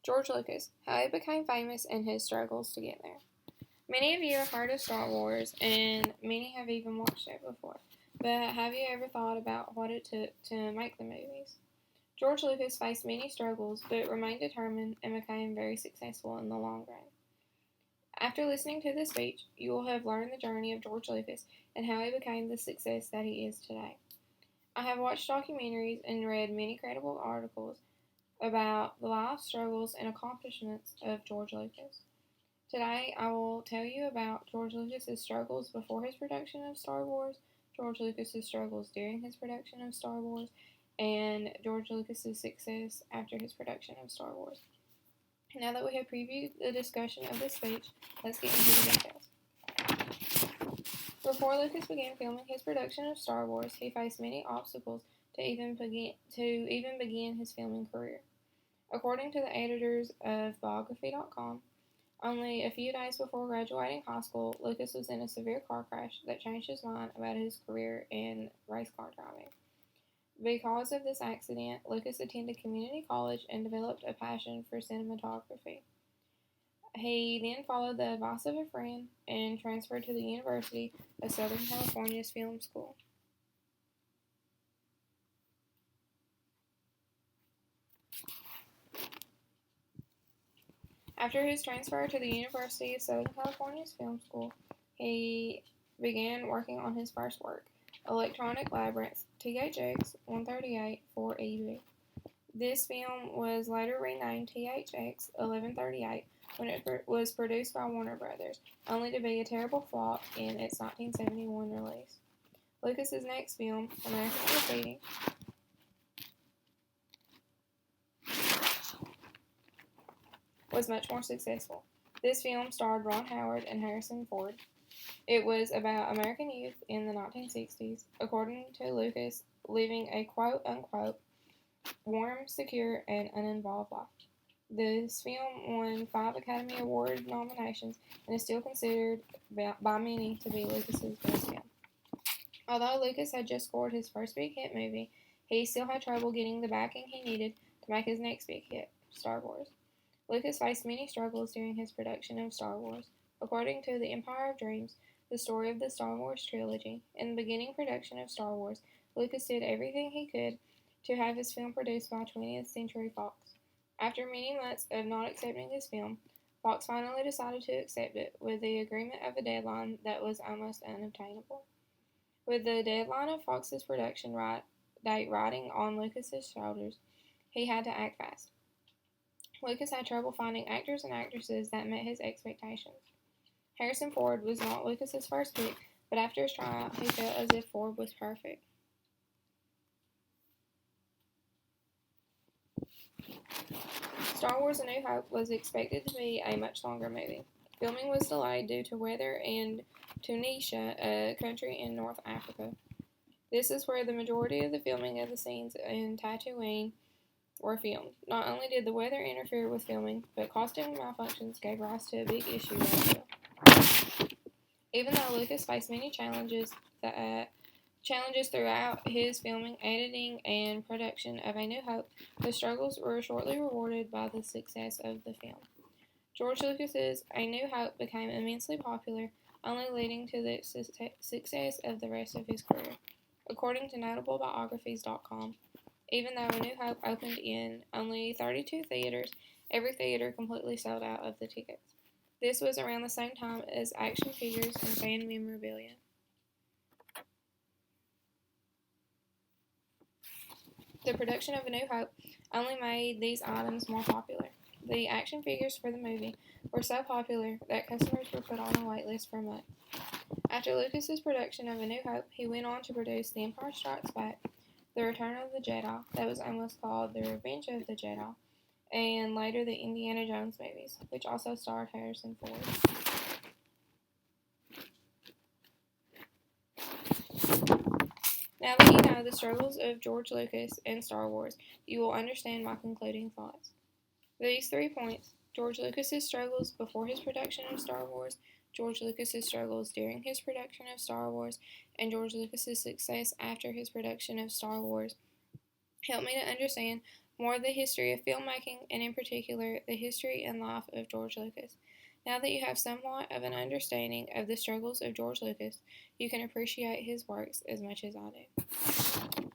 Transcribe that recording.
George Lucas, how he became famous and his struggles to get there. Many of you have heard of Star Wars, and many have even watched it before. But have you ever thought about what it took to make the movies? George Lucas faced many struggles, but remained determined and became very successful in the long run. After listening to this speech, you will have learned the journey of George Lucas and how he became the success that he is today. I have watched documentaries and read many credible articles about the life, struggles, and accomplishments of George Lucas. Today, I will tell you about George Lucas's struggles before his production of Star Wars, George Lucas's struggles during his production of Star Wars, and George Lucas's success after his production of Star Wars. Now that we have previewed the discussion of this speech, let's get into the details. Before Lucas began filming his production of Star Wars, he faced many obstacles to even begin his filming career. According to the editors of Biography.com, only a few days before graduating high school, Lucas was in a severe car crash that changed his mind about his career in race car driving. Because of this accident, Lucas attended community college and developed a passion for cinematography. He then followed the advice of a friend and transferred to the University of Southern California's film school. After his transfer to the University of Southern California's film school, he began working on his first work, Electronic Labyrinth, THX 138 4EB. This film was later renamed THX 1138 when it was produced by Warner Brothers, only to be a terrible flop in its 1971 release. Lucas's next film, American Graffiti, was much more successful. This film starred Ron Howard and Harrison Ford. It was about American youth in the 1960s, according to Lucas, living a quote-unquote warm, secure, and uninvolved life. This film won 5 Academy Award nominations and is still considered by many to be Lucas's best film. Although Lucas had just scored his first big hit movie, he still had trouble getting the backing he needed to make his next big hit, Star Wars. Lucas faced many struggles during his production of Star Wars. According to The Empire of Dreams, the story of the Star Wars trilogy, in the beginning production of Star Wars, Lucas did everything he could to have his film produced by 20th Century Fox. After many months of not accepting his film, Fox finally decided to accept it with the agreement of a deadline that was almost unobtainable. With the deadline of Fox's production date riding on Lucas's shoulders, he had to act fast. Lucas had trouble finding actors and actresses that met his expectations. Harrison Ford was not Lucas's first pick, but after his tryout, he felt as if Ford was perfect. Star Wars: A New Hope was expected to be a much longer movie. Filming was delayed due to weather in Tunisia, a country in North Africa. This is where the majority of the filming of the scenes in Tatooine were filmed. Not only did the weather interfere with filming, but costume malfunctions gave rise to a big issue also. Even though Lucas faced many challenges throughout his filming, editing, and production of A New Hope, the struggles were shortly rewarded by the success of the film. George Lucas's A New Hope became immensely popular, only leading to the success of the rest of his career. According to NotableBiographies.com, even though A New Hope opened in only 32 theaters, every theater completely sold out of the tickets. This was around the same time as action figures and fan memorabilia. The production of A New Hope only made these items more popular. The action figures for the movie were so popular that customers were put on a wait list for months. After Lucas's production of A New Hope, he went on to produce The Empire Strikes Back, The Return of the Jedi, that was almost called The Revenge of the Jedi, and later the Indiana Jones movies, which also starred Harrison Ford. Now that you know the struggles of George Lucas and Star Wars, you will understand my concluding thoughts. These 3 points, George Lucas's struggles before his production of Star Wars, George Lucas's struggles during his production of Star Wars, and George Lucas's success after his production of Star Wars, helped me to understand more of the history of filmmaking, and in particular, the history and life of George Lucas. Now that you have somewhat of an understanding of the struggles of George Lucas, you can appreciate his works as much as I do.